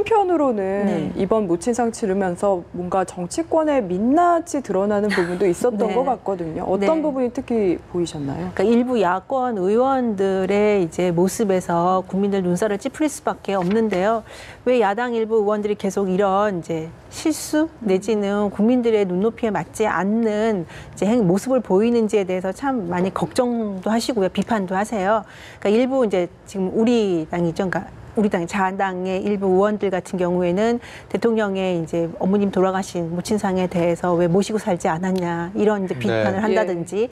한편으로는 네. 이번 모친상 치르면서 뭔가 정치권의 민낯이 드러나는 부분도 있었던 네. 것 같거든요. 어떤 네. 부분이 특히 보이셨나요? 그러니까 일부 야권 의원들의 이제 모습에서 국민들 눈살을 찌푸릴 수밖에 없는데요. 왜 야당 일부 의원들이 계속 이런 이제 실수 내지는 국민들의 눈높이에 맞지 않는 이제 모습을 보이는지에 대해서 참 많이 걱정도 하시고요, 비판도 하세요. 그러니까 일부 이제 지금 우리 당이죠, 그러니까 우리 당 자한당의 일부 의원들 같은 경우에는 대통령의 이제 어머님 돌아가신 모친상에 대해서 왜 모시고 살지 않았냐 이런 이제 비판을 한다든지.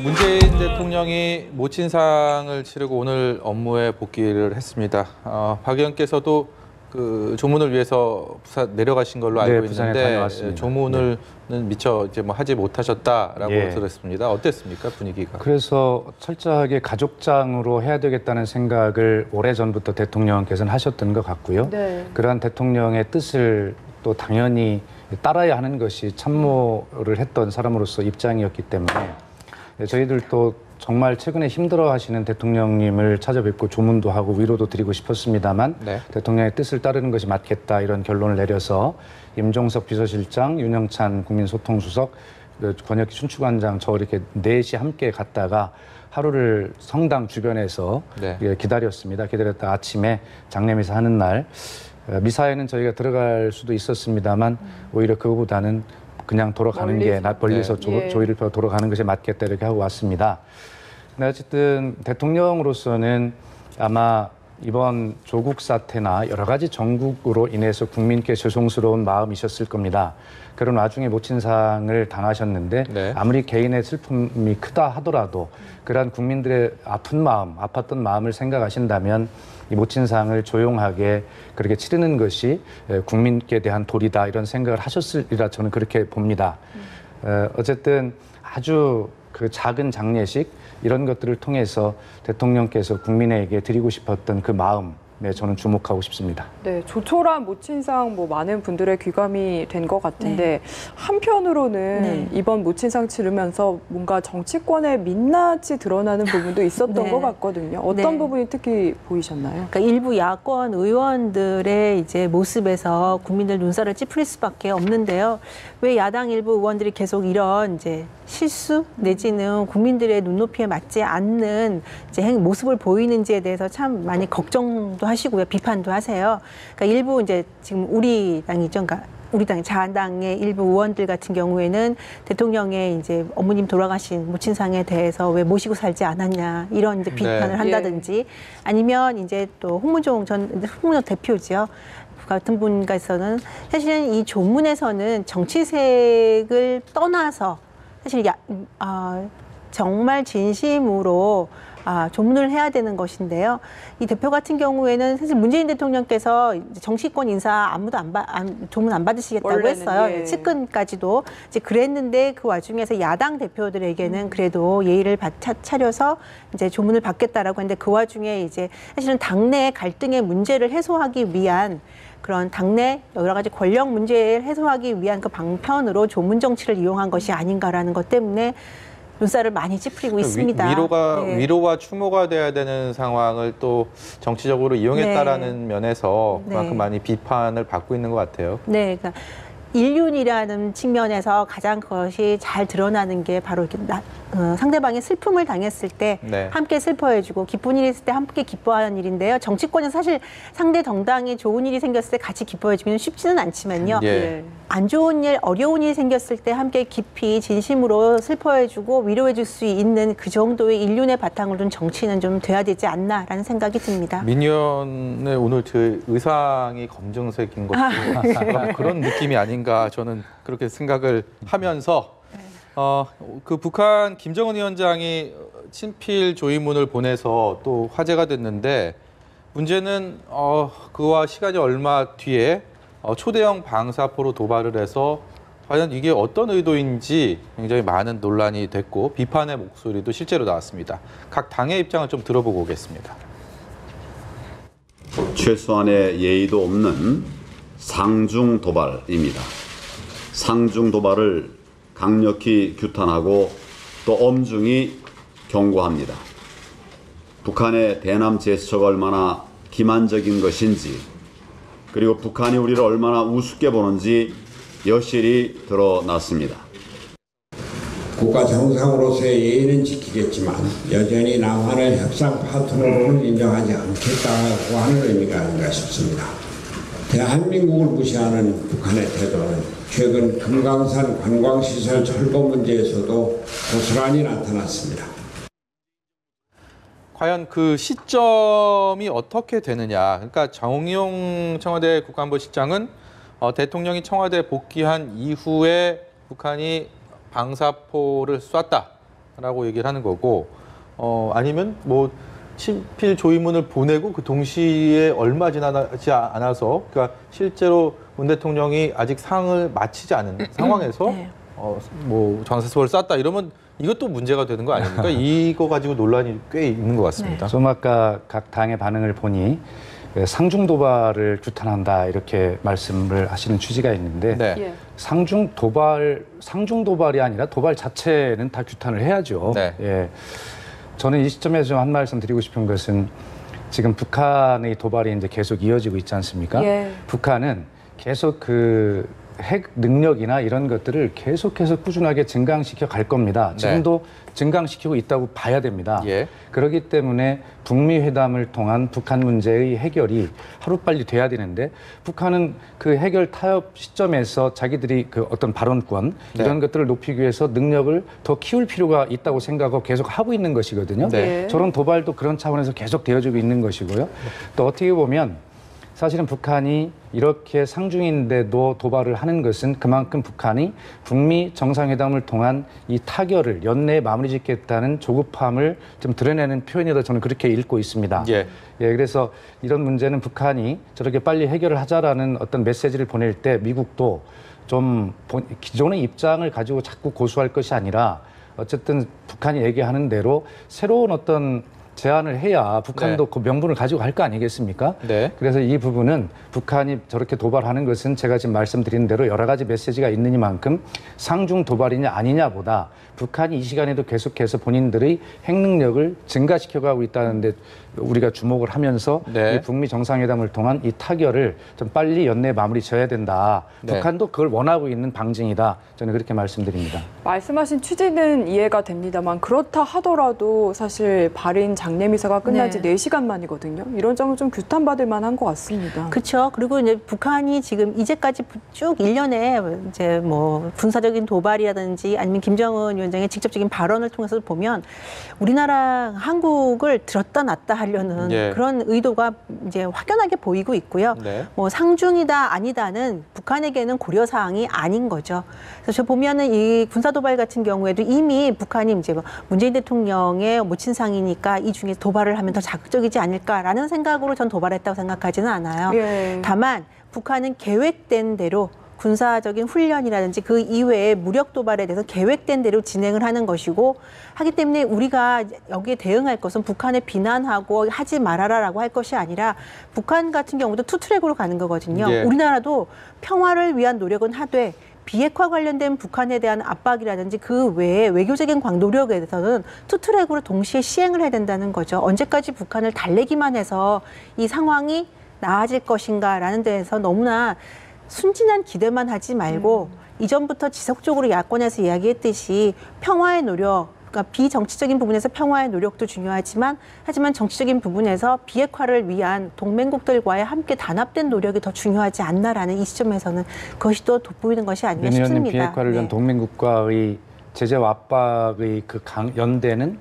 문재인 대통령이 모친상을 치르고 오늘 업무에 복귀를 했습니다. 박 의원께서도 그 조문을 위해서 부산 내려가신 걸로 알고 부산에 있는데 다녀왔습니다. 조문을 미처 이제 뭐 하지 못하셨다라고 예. 들었습니다. 어땠습니까, 분위기가? 그래서 철저하게 가족장으로 해야 되겠다는 생각을 오래전부터 대통령께서는 하셨던 것 같고요. 네. 그러한 대통령의 뜻을 또 당연히 따라야 하는 것이 참모를 했던 사람으로서 입장이었기 때문에 저희들도 정말 최근에 힘들어하시는 대통령님을 찾아뵙고 조문도 하고 위로도 드리고 싶었습니다만 네. 대통령의 뜻을 따르는 것이 맞겠다 이런 결론을 내려서 임종석 비서실장, 윤영찬 국민소통수석, 권혁기 춘추관장 저 이렇게 넷이 함께 갔다가 하루를 성당 주변에서 네. 기다렸습니다. 기다렸다 아침에 장례미사 하는 날 미사에는 저희가 들어갈 수도 있었습니다만 오히려 그거보다는 그냥 돌아가는 게 멀리서 네. 조의를 펴 돌아가는 것이 맞겠다 이렇게 하고 왔습니다. 근데 어쨌든 대통령으로서는 아마 이번 조국 사태나 여러 가지 정국으로 인해서 국민께 죄송스러운 마음이셨을 겁니다. 그런 와중에 모친상을 당하셨는데 네. 아무리 개인의 슬픔이 크다 하더라도 그러한 국민들의 아픈 마음, 아팠던 마음을 생각하신다면 이 모친상을 조용하게 그렇게 치르는 것이 국민께 대한 도리다 이런 생각을 하셨으리라 저는 그렇게 봅니다. 어쨌든 아주 그 작은 장례식 이런 것들을 통해서 대통령께서 국민에게 드리고 싶었던 그 마음에 저는 주목하고 싶습니다. 네, 조촐한 모친상 뭐 많은 분들의 귀감이 된 것 같은데 한편으로는 이번 모친상 치르면서 뭔가 정치권의 민낯이 드러나는 부분도 있었던 것 같거든요. 어떤 부분이 특히 보이셨나요? 그러니까 일부 야권 의원들의 이제 모습에서 국민들 눈살을 찌푸릴 수밖에 없는데요. 왜 야당 일부 의원들이 계속 이런 이제 실수 내지는 국민들의 눈높이에 맞지 않는 이제 모습을 보이는지에 대해서 참 많이 걱정도 하시고요, 비판도 하세요. 그러니까 일부 이제 지금 우리 당이죠, 그러니까 우리 당 자한당의 일부 의원들 같은 경우에는 대통령의 이제 어머님 돌아가신 모친상에 대해서 왜 모시고 살지 않았냐 이런 이제 비판을 한다든지 아니면 이제 또 홍문종 대표죠. 같은 분께서는 사실은 이 조문에서는 정치색을 떠나서 사실 정말 진심으로 조문을 해야 되는 것인데요. 이 대표 같은 경우에는 사실 문재인 대통령께서 정치권 인사 아무도 조문 안 받으시겠다고 했어요. 측근까지도 이제 그랬는데 그 와중에서 야당 대표들에게는 그래도 예의를 차려서 이제 조문을 받겠다라고 했는데 그 와중에 이제 사실은 당내 갈등의 문제를 해소하기 위한 그런 당내 여러 가지 권력 문제를 해소하기 위한 그 방편으로 조문 정치를 이용한 것이 아닌가라는 것 때문에 눈살을 많이 찌푸리고 있습니다. 위로와 추모가 돼야 되는 상황을 또 정치적으로 이용했다라는 면에서 그만큼 많이 비판을 받고 있는 것 같아요. 네, 그러니까 인륜이라는 측면에서 가장 그것이 잘 드러나는 게 바로 이렇게 상대방이 슬픔을 당했을 때 함께 슬퍼해주고 기쁜 일이 있을 때 함께 기뻐하는 일인데요. 정치권은 사실 상대 정당이 좋은 일이 생겼을 때 같이 기뻐해주기는 쉽지는 않지만요. 안 좋은 일, 어려운 일이 생겼을 때 함께 깊이 진심으로 슬퍼해주고 위로해줄 수 있는 그 정도의 인륜의 바탕을 둔 정치는 좀 돼야 되지 않나라는 생각이 듭니다. 민 의원의 오늘 그 의상이 검정색인 것도 그런 느낌이 아닌가 저는 그렇게 생각을 하면서 그 북한 김정은 위원장이 친필 조의문을 보내서 또 화제가 됐는데 문제는 그와 시간이 얼마 뒤에 초대형 방사포로 도발을 해서 과연 이게 어떤 의도인지 굉장히 많은 논란이 됐고 비판의 목소리도 실제로 나왔습니다. 각 당의 입장을 좀 들어보고 오겠습니다. 최소한의 예의도 없는 상중 도발입니다. 상중 도발을 강력히 규탄하고 또 엄중히 경고합니다. 북한의 대남 제스처가 얼마나 기만적인 것인지, 그리고 북한이 우리를 얼마나 우습게 보는지 여실히 드러났습니다. 국가 정상으로서의 예의는 지키겠지만 여전히 남한을 협상 파트너로는 인정하지 않겠다고 하는 의미가 아닌가 싶습니다. 대한민국을 무시하는 북한의 태도는 최근 금강산 관광시설 철거 문제에서도 고스란히 나타났습니다. 과연 그 시점이 어떻게 되느냐. 그러니까 정용 청와대 국가안보실장은 대통령이 청와대 복귀한 이후에 북한이 방사포를 쐈다라고 얘기를 하는 거고, 아니면 뭐 친필 조의문을 보내고 그 동시에 얼마 지나지 않아서, 그러니까 실제로 문 대통령이 아직 상을 마치지 않은 상황에서 네. 뭐 방사포를 쐈다 이러면 이것도 문제가 되는 거 아닙니까? 이거 가지고 논란이 꽤 있는 것 같습니다. 좀 아까 각 당의 반응을 보니 상중 도발을 규탄한다 이렇게 말씀을 하시는 취지가 있는데 네. 예. 상중 도발이 아니라 도발 자체는 다 규탄을 해야죠. 네. 예. 저는 이 시점에서 좀 한 말씀 드리고 싶은 것은 지금 북한의 도발이 이제 계속 이어지고 있지 않습니까? 예. 북한은 계속 그 핵 능력이나 이런 것들을 계속해서 꾸준하게 증강시켜 갈 겁니다. 지금도 증강시키고 있다고 봐야 됩니다. 예. 그렇기 때문에 북미 회담을 통한 북한 문제의 해결이 하루빨리 돼야 되는데, 북한은 그 해결 타협 시점에서 자기들이 그 어떤 발언권 이런 것들을 높이기 위해서 능력을 더 키울 필요가 있다고 생각하고 계속 하고 있는 것이거든요. 네. 저런 도발도 그런 차원에서 계속 되어지고 있는 것이고요. 또 어떻게 보면 사실은 북한이 이렇게 상중인데도 도발을 하는 것은 그만큼 북한이 북미 정상회담을 통한 이 타결을 연내에 마무리 짓겠다는 조급함을 좀 드러내는 표현이라 저는 그렇게 읽고 있습니다. 예. 예, 그래서 이런 문제는 북한이 저렇게 빨리 해결을 하자라는 어떤 메시지를 보낼 때 미국도 좀 기존의 입장을 가지고 자꾸 고수할 것이 아니라 어쨌든 북한이 얘기하는 대로 새로운 어떤 제안을 해야 북한도 그 명분을 가지고 갈 거 아니겠습니까? 네. 그래서 이 부분은 북한이 저렇게 도발하는 것은 제가 지금 말씀드린 대로 여러 가지 메시지가 있느니만큼 상중 도발이냐 아니냐보다 북한이 이 시간에도 계속해서 본인들의 핵 능력을 증가시켜가고 있다는데 우리가 주목을 하면서 네. 이 북미 정상회담을 통한 이 타결을 좀 빨리 연내에 마무리 져야 된다. 네. 북한도 그걸 원하고 있는 방증이다. 저는 그렇게 말씀드립니다. 말씀하신 취지는 이해가 됩니다만, 그렇다 하더라도 사실 발인 장례미사가 끝난 지 네. 4시간 만이거든요. 이런 점은 좀 규탄받을 만한 것 같습니다. 그렇죠. 그리고 이제 북한이 지금 이제까지 쭉 1년에 이제 뭐 군사적인 도발이라든지 아니면 김정은 위원장의 직접적인 발언을 통해서 보면 우리나라 한국을 들었다 놨다 하려는 예. 그런 의도가 이제 확연하게 보이고 있고요. 네. 뭐 상중이다 아니다는 북한에게는 고려 사항이 아닌 거죠. 그래서 저 보면은 이 군사 도발 같은 경우에도 이미 북한이 이제 뭐 문재인 대통령의 모친상이니까 이 중에 도발을 하면 더 자극적이지 않을까라는 생각으로 전 도발했다고 생각하지는 않아요. 예. 다만 북한은 계획된 대로 군사적인 훈련이라든지 그 이외의 무력 도발에 대해서 계획된 대로 진행을 하는 것이고, 하기 때문에 우리가 여기에 대응할 것은 북한을 비난하고 하지 말아라라고 할 것이 아니라 북한 같은 경우도 투트랙으로 가는 거거든요. 예. 우리나라도 평화를 위한 노력은 하되 비핵화 관련된 북한에 대한 압박이라든지 그 외에 외교적인 노력에 대해서는 투트랙으로 동시에 시행을 해야 된다는 거죠. 언제까지 북한을 달래기만 해서 이 상황이 나아질 것인가라는 데에서 너무나 순진한 기대만 하지 말고 이전부터 지속적으로 야권에서 이야기했듯이 평화의 노력, 그러니까 비정치적인 부분에서 평화의 노력도 중요하지만 하지만 정치적인 부분에서 비핵화를 위한 동맹국들과의 함께 단합된 노력이 더 중요하지 않나라는 이 시점에서는 그것이 또 돋보이는 것이 아닌가 윤 의원님, 싶습니다. 비핵화를 위한 동맹국가의 제재와 압박의 그 연대는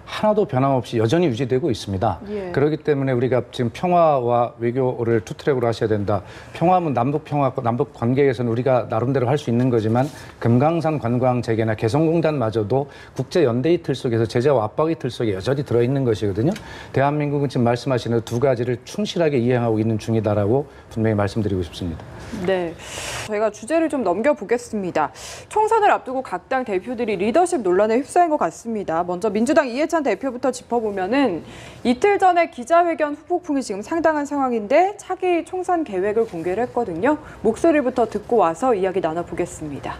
하나도 변함없이 여전히 유지되고 있습니다. 예. 그렇기 때문에 우리가 지금 평화와 외교를 투트랙으로 하셔야 된다. 평화는 남북 평화, 남북 관계에서는 우리가 나름대로 할 수 있는 거지만 금강산 관광 재개나 개성공단마저도 국제 연대의 틀 속에서 제재와 압박의 틀 속에 여전히 들어있는 것이거든요. 대한민국은 지금 말씀하시는 두 가지를 충실하게 이행하고 있는 중이다라고 분명히 말씀드리고 싶습니다. 네, 저희가 주제를 좀 넘겨보겠습니다. 총선을 앞두고 각 당 대표들이 리더십 논란에 휩싸인 것 같습니다. 먼저 민주당 이해찬 대표부터 짚어보면은 이틀 전에 기자회견 후폭풍이 지금 상당한 상황인데 차기 총선 계획을 공개를 했거든요. 목소리부터 듣고 와서 이야기 나눠보겠습니다.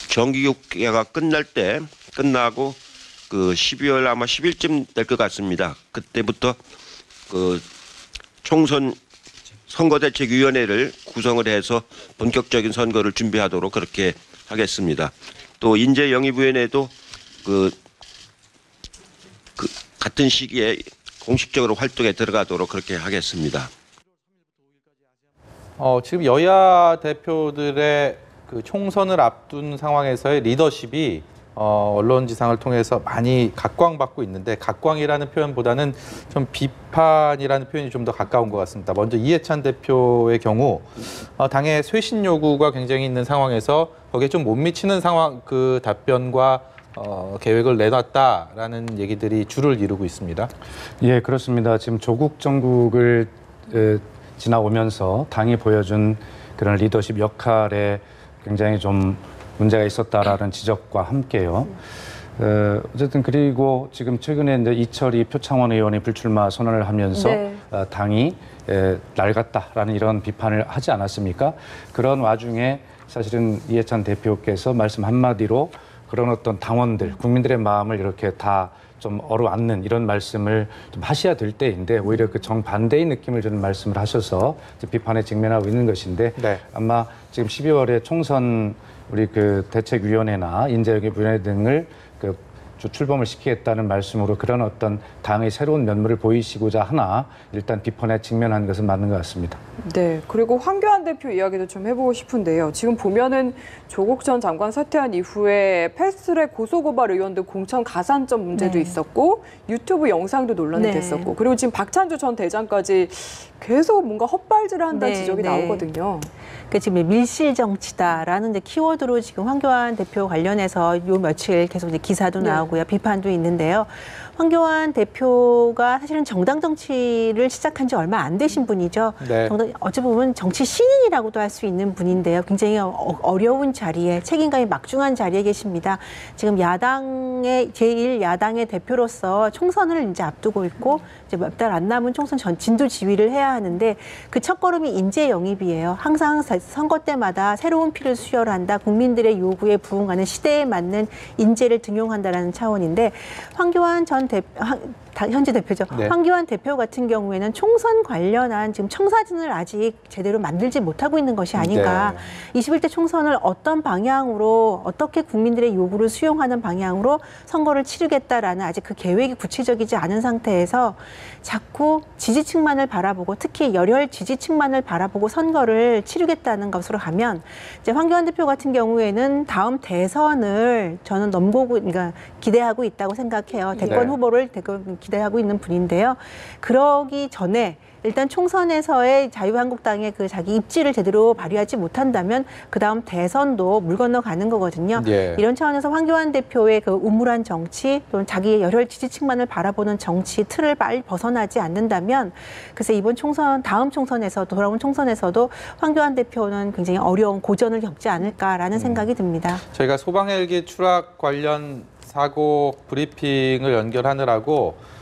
정기국회가 끝나고 그 12월 아마 10일쯤 될 것 같습니다. 그때부터 그 총선 선거대책위원회를 구성을 해서 본격적인 선거를 준비하도록 그렇게 하겠습니다. 또 인재영입위원회도 그 같은 시기에 공식적으로 활동에 들어가도록 그렇게 하겠습니다. 지금 여야 대표들의 그 총선을 앞둔 상황에서의 리더십이 언론지상을 통해서 많이 각광받고 있는데, 각광이라는 표현보다는 좀 비판이라는 표현이 좀 더 가까운 것 같습니다. 먼저 이해찬 대표의 경우 당의 쇄신 요구가 굉장히 있는 상황에서 거기에 좀 못 미치는 상황, 그 답변과 계획을 내놨다라는 얘기들이 주를 이루고 있습니다. 예, 그렇습니다. 지금 조국 정국을 지나오면서 당이 보여준 그런 리더십 역할에 굉장히 좀 문제가 있었다라는 지적과 함께요. 어쨌든 그리고 지금 최근에 이제 이철희 표창원 의원이 불출마 선언을 하면서 네. 당이 낡았다라는 이런 비판을 하지 않았습니까? 그런 와중에 사실은 이해찬 대표께서 말씀 한마디로 그런 어떤 당원들, 국민들의 마음을 이렇게 다 좀 어루앉는 이런 말씀을 좀 하셔야 될 때인데, 오히려 그 정반대의 느낌을 주는 말씀을 하셔서 비판에 직면하고 있는 것인데, 네. 아마 지금 12월에 총선 우리 그 대책위원회나 인재영입위원회 등을 그 출범을 시키겠다는 말씀으로 그런 어떤 당의 새로운 면모를 보이시고자 하나 일단 비판에 직면하는 것은 맞는 것 같습니다. 네, 그리고 황교안 대표 이야기도 좀 해보고 싶은데요. 지금 보면은 조국 전 장관 사퇴한 이후에 패스트트랙 고소고발 의원들 공천 가산점 문제도 네. 있었고, 유튜브 영상도 논란이 네. 됐었고, 그리고 지금 박찬주 전 대장까지 계속 뭔가 헛발질을 한다는 네, 지적이 네. 나오거든요. 그 지금 밀실 정치다라는 이제 키워드로 지금 황교안 대표 관련해서 요 며칠 계속 이제 기사도 네. 나오고요, 비판도 있는데요. 황교안 대표가 사실은 정당 정치를 시작한 지 얼마 안 되신 분이죠. 네. 어찌 보면 정치 신인이라고도 할 수 있는 분인데요. 굉장히 어려운 자리에, 책임감이 막중한 자리에 계십니다. 지금 야당의 제1야당의 대표로서 총선을 이제 앞두고 있고, 이제 몇 달 안 남은 총선 전 진도 지휘를 해야 하는데, 그 첫걸음이 인재 영입이에요. 항상 선거 때마다 새로운 피를 수혈한다, 국민들의 요구에 부응하는 시대에 맞는 인재를 등용한다라는 차원인데, 황교안 전 현재 대표죠. 네. 황교안 대표 같은 경우에는 총선 관련한 지금 청사진을 아직 제대로 만들지 못하고 있는 것이 아닌가. 네. 21대 총선을 어떤 방향으로, 어떻게 국민들의 요구를 수용하는 방향으로 선거를 치르겠다라는 아직 그 계획이 구체적이지 않은 상태에서 자꾸 지지층만을 바라보고, 특히 열혈 지지층만을 바라보고 선거를 치르겠다는 것으로 가면, 이제 황교안 대표 같은 경우에는 다음 대선을 저는 그러니까 기대하고 있다고 생각해요. 대권 네. 후보를 기대하고 있는 분인데요. 그러기 전에 일단 총선에서의 자유한국당의 그 자기 입지를 제대로 발휘하지 못한다면 그다음 대선도 물 건너가는 거거든요. 예. 이런 차원에서 황교안 대표의 그 우물한 정치, 또는 자기의 열혈 지지층만을 바라보는 정치 틀을 빨리 벗어나지 않는다면, 글쎄 이번 총선, 다음 총선에서, 돌아온 총선에서도 황교안 대표는 굉장히 어려운 고전을 겪지 않을까라는 생각이 듭니다. 저희가 소방헬기 추락 관련 사고 브리핑을 연결하느라고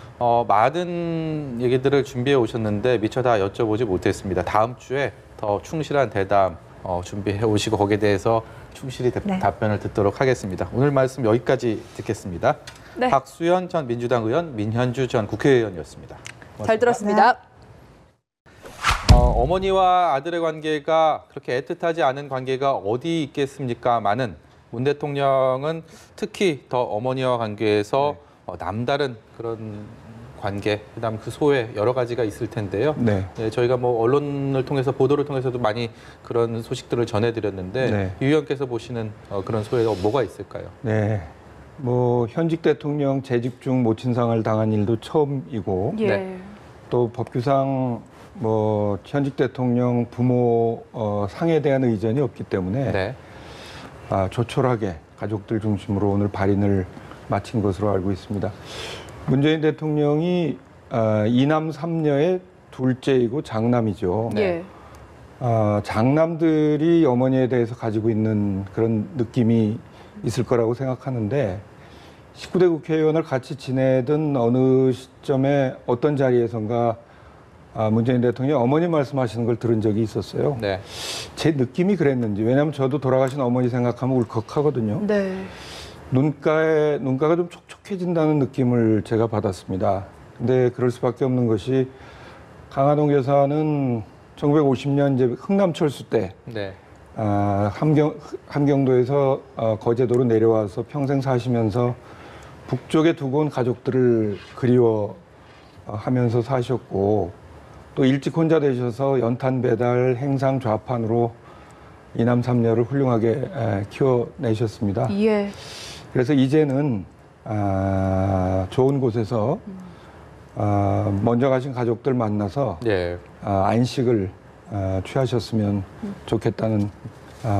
많은 얘기들을 준비해 오셨는데 미처 다 여쭤보지 못했습니다. 다음 주에 더 충실한 대담 준비해 오시고 거기에 대해서 충실히 네. 답변을 듣도록 하겠습니다. 오늘 말씀 여기까지 듣겠습니다. 네. 박수현 전 민주당 의원, 민현주 전 국회의원이었습니다. 고맙습니다. 잘 들었습니다. 어머니와 아들의 관계가 그렇게 애틋하지 않은 관계가 어디 있겠습니까? 많은 문 대통령은 특히 더 어머니와 관계에서 남다른 그런 관계, 그다음 그 소외 여러 가지가 있을 텐데요. 네. 네, 저희가 뭐 언론을 통해서 보도를 통해서도 많이 그런 소식들을 전해드렸는데 네. 유 의원께서 보시는 그런 소외가 뭐가 있을까요? 네. 뭐 현직 대통령 재직 중 모친상을 당한 일도 처음이고 예. 네. 또 법규상 뭐 현직 대통령 부모 상에 대한 의전이 없기 때문에 네. 조촐하게 가족들 중심으로 오늘 발인을 마친 것으로 알고 있습니다. 문재인 대통령이 이남 삼녀의 둘째이고 장남이죠. 예. 장남들이 어머니에 대해서 가지고 있는 그런 느낌이 있을 거라고 생각하는데 19대 국회의원을 같이 지내던 어느 시점에 어떤 자리에선가 문재인 대통령이 어머니 말씀하시는 걸 들은 적이 있었어요. 네. 제 느낌이 그랬는지, 왜냐하면 저도 돌아가신 어머니 생각하면 울컥하거든요. 네. 눈가가 좀 촉촉해진다는 느낌을 제가 받았습니다. 근데 그럴 수밖에 없는 것이 강화동 여사는 1950년 이제 흥남철수 때 네. 함경도에서 거제도로 내려와서 평생 사시면서 북쪽에 두고 온 가족들을 그리워하면서 사셨고 또 일찍 혼자 되셔서 연탄 배달, 행상 좌판으로 이남 삼녀를 훌륭하게 키워내셨습니다. 예. 그래서 이제는 좋은 곳에서 먼저 가신 가족들 만나서 네. 안식을 취하셨으면 좋겠다는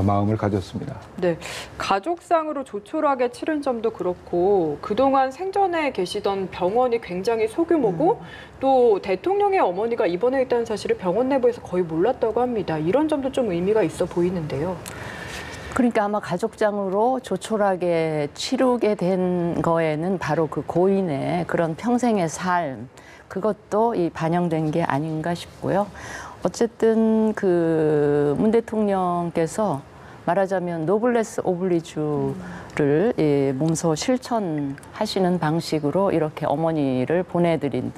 마음을 가졌습니다. 네, 가족상으로 조촐하게 치른 점도 그렇고 그동안 생전에 계시던 병원이 굉장히 소규모고 또 대통령의 어머니가 입원해 있다는 사실을 병원 내부에서 거의 몰랐다고 합니다. 이런 점도 좀 의미가 있어 보이는데요. 그러니까 아마 가족장으로 조촐하게 치르게 된 거에는 바로 그 고인의 그런 평생의 삶, 그것도 이 반영된 게 아닌가 싶고요. 어쨌든 그 문 대통령께서 말하자면 노블레스 오블리주를 몸소 실천하시는 방식으로 이렇게 어머니를 보내드린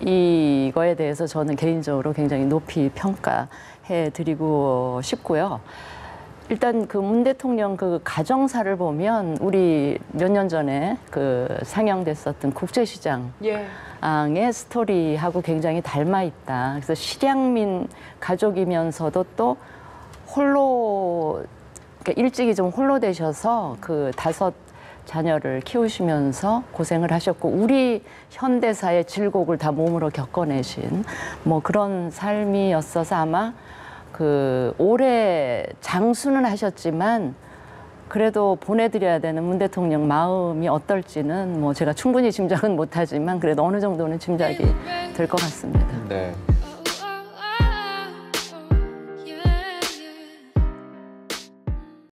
이거에 대해서 저는 개인적으로 굉장히 높이 평가해 드리고 싶고요. 일단 그 문 대통령 그 가정사를 보면 우리 몇 년 전에 그 상영됐었던 국제시장 예. 의 스토리하고 굉장히 닮아 있다. 그래서 실향민 가족이면서도 또 홀로, 그러니까 일찍이 좀 홀로 되셔서 그 5 자녀를 키우시면서 고생을 하셨고 우리 현대사의 질곡을 다 몸으로 겪어내신 뭐 그런 삶이었어서 아마 그 오래 장수는 하셨지만 그래도 보내드려야 되는 문 대통령 마음이 어떨지는 뭐 제가 충분히 짐작은 못하지만 그래도 어느 정도는 짐작이 될 것 같습니다. 네.